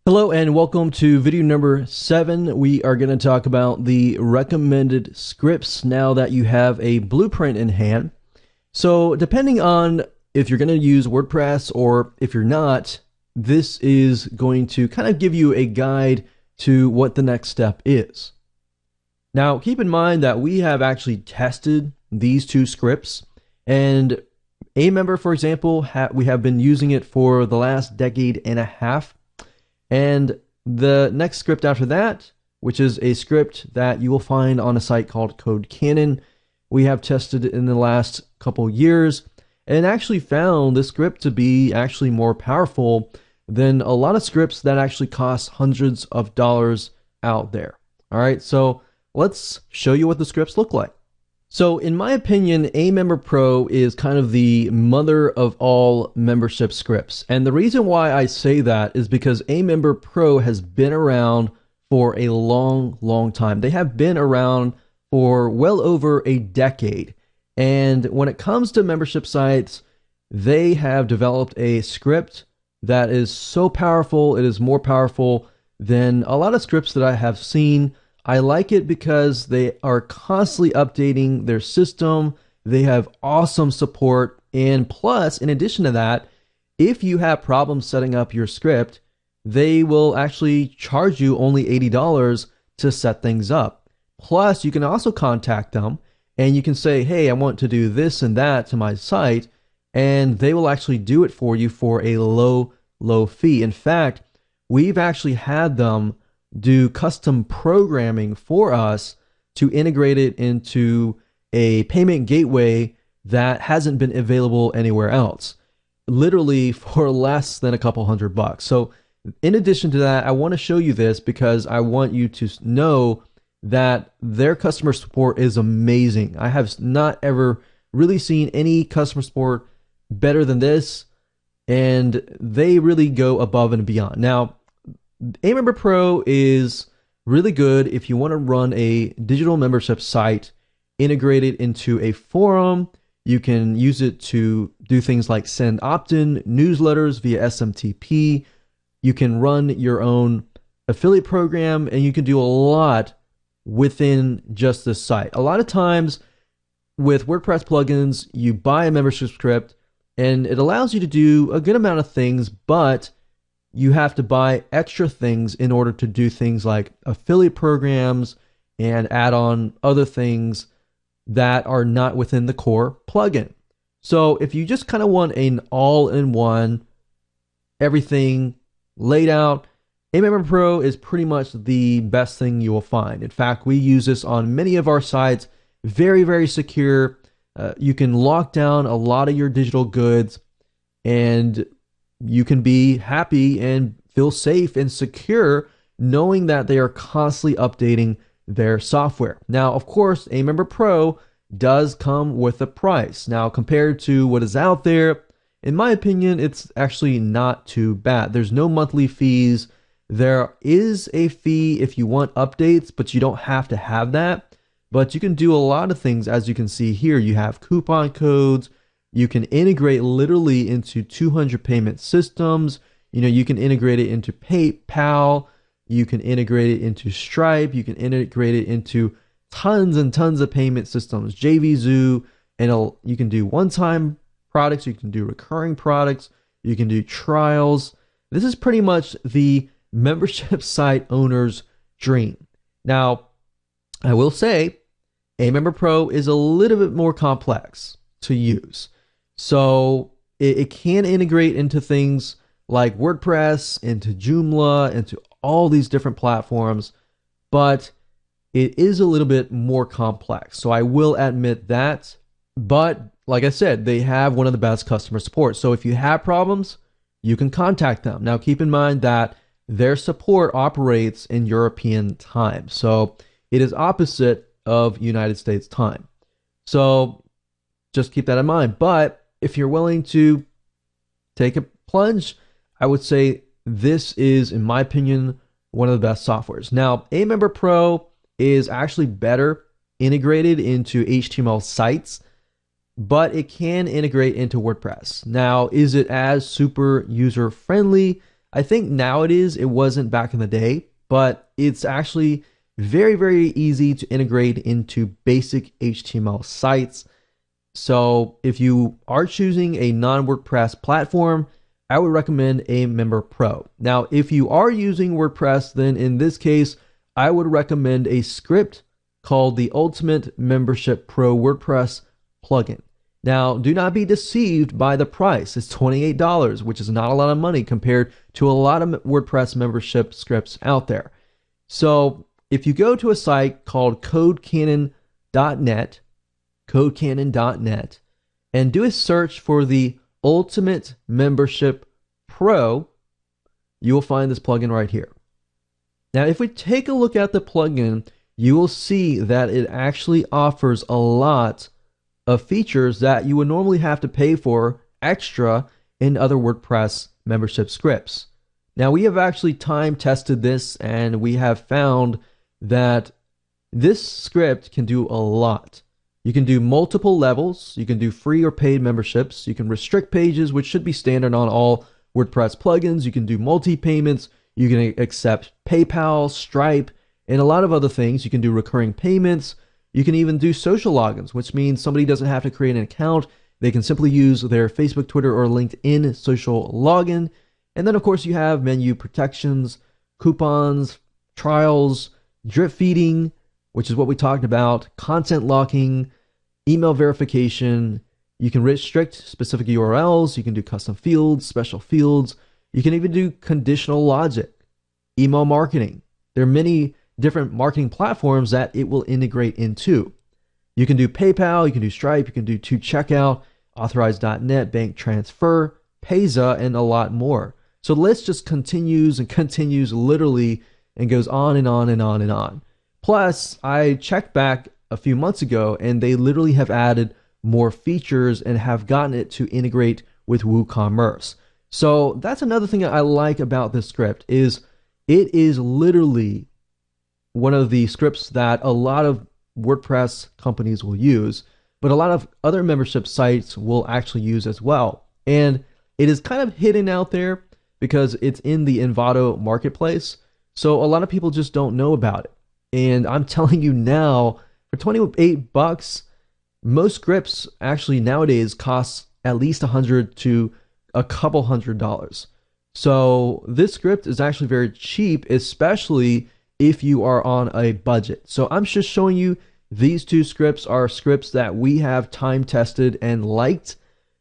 Hello and welcome to video number 7. We are going to talk about the recommended scripts now that you have a blueprint in hand. So depending on if you're going to use WordPress or if you're not, this is going to kind of give you a guide to what the next step is. Now keep in mind that we have actually tested these two scripts, and Amember, for example, we have been using it for the last decade and a half. And the next script after that, which is a script that you will find on a site called Code Cannon, we have tested it in the last couple years and actually found this script to be actually more powerful than a lot of scripts that actually cost hundreds of dollars out there. All right, so let's show you what the scripts look like. So in my opinion, Amember Pro is kind of the mother of all membership scripts. And the reason why I say that is because Amember Pro has been around for a long time. They have been around for well over a decade. And when it comes to membership sites, they have developed a script that is so powerful. It is more powerful than a lot of scripts that I have seen. I like it because they are constantly updating their system. They have awesome support. And plus, in addition to that, if you have problems setting up your script, they will actually charge you only $80 to set things up. Plus, you can also contact them and you can say, hey, I want to do this and that to my site, and they will actually do it for you for a low fee. In fact, we've actually had them do custom programming for us to integrate it into a payment gateway that hasn't been available anywhere else, literally for less than a couple $100. So in addition to that, I want to show you this because I want you to know that their customer support is amazing. I have not ever really seen any customer support better than this, and they really go above and beyond. Now, Amember Pro is really good if you want to run a digital membership site, integrate it into a forum. You can use it to do things like send opt-in newsletters via SMTP. You can run your own affiliate program, and you can do a lot within just this site. A lot of times with WordPress plugins, you buy a membership script and it allows you to do a good amount of things, but you have to buy extra things in order to do things like affiliate programs and add on other things that are not within the core plugin. So if you just kind of want an all-in-one, everything laid out, Amember Pro is pretty much the best thing you will find. In fact, we use this on many of our sites. Very secure. You can lock down a lot of your digital goods, and you can be happy and feel safe and secure knowing that they are constantly updating their software. Now, of course, Amember Pro does come with a price. Now, compared to what is out there, in my opinion, it's actually not too bad. There's no monthly fees. There is a fee if you want updates, but you don't have to have that. But you can do a lot of things. As you can see here, you have coupon codes. You can integrate literally into 200 payment systems. You can integrate it into PayPal. You can integrate it into Stripe. You can integrate it into tons and tons of payment systems, JVZoo, and you can do one-time products. You can do recurring products. You can do trials. This is pretty much the membership site owner's dream. Now, I will say, Amember Pro is a little bit more complex to use. So it can integrate into things like WordPress, into Joomla, into all these different platforms, but it is a little bit more complex. So I will admit that. But like I said, they have one of the best customer support. So if you have problems, you can contact them. Now keep in mind that their support operates in European time. So it is opposite of United States time. So just keep that in mind. But if you're willing to take a plunge, I would say this is, in my opinion, one of the best softwares. Now, Amember Pro is actually better integrated into HTML sites, but it can integrate into WordPress. Now, is it as super user friendly? I think now it is. It wasn't back in the day, but it's actually very, very easy to integrate into basic HTML sites. So if you are choosing a non-WordPress platform, I would recommend a Member Pro. Now, if you are using WordPress, then in this case, I would recommend a script called the Ultimate Membership Pro WordPress plugin. Now, do not be deceived by the price. It's $28, which is not a lot of money compared to a lot of WordPress membership scripts out there. So if you go to a site called codecannon.net, and do a search for the Ultimate Membership Pro, you will find this plugin right here. Now, if we take a look at the plugin, you will see that it actually offers a lot of features that you would normally have to pay for extra in other WordPress membership scripts. Now, we have actually time tested this, and we have found that this script can do a lot. You can do multiple levels. You can do free or paid memberships. You can restrict pages, which should be standard on all WordPress plugins. You can do multi-payments. You can accept PayPal, Stripe, and a lot of other things. You can do recurring payments. You can even do social logins, which means somebody doesn't have to create an account. They can simply use their Facebook, Twitter, or LinkedIn social login. And then, of course, you have menu protections, coupons, trials, drip feeding, which is what we talked about, content locking, email verification. You can restrict specific URLs. You can do custom fields, special fields. You can even do conditional logic, email marketing. There are many different marketing platforms that it will integrate into. You can do PayPal, you can do Stripe, you can do to-checkout, authorize.net, bank transfer, Payza, and a lot more. So the list just continues and continues literally and goes on and on and on and on. Plus, I checked back a few months ago and they literally have added more features and have gotten it to integrate with WooCommerce. So that's another thing I like about this script is it is literally one of the scripts that a lot of WordPress companies will use, but a lot of other membership sites will actually use as well. And it is kind of hidden out there because it's in the Envato marketplace. So a lot of people just don't know about it. And I'm telling you now, for $28, most scripts actually nowadays cost at least $100 to a couple $100. So this script is actually very cheap, especially if you are on a budget. So I'm just showing you these two scripts are scripts that we have time tested and liked.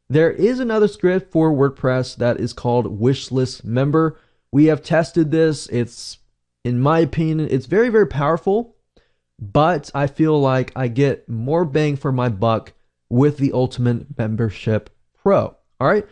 There is another script for WordPress that is called Wishlist Member. We have tested this. It's, in my opinion, it's very, very powerful, but I feel like I get more bang for my buck with the Ultimate Membership Pro. All right.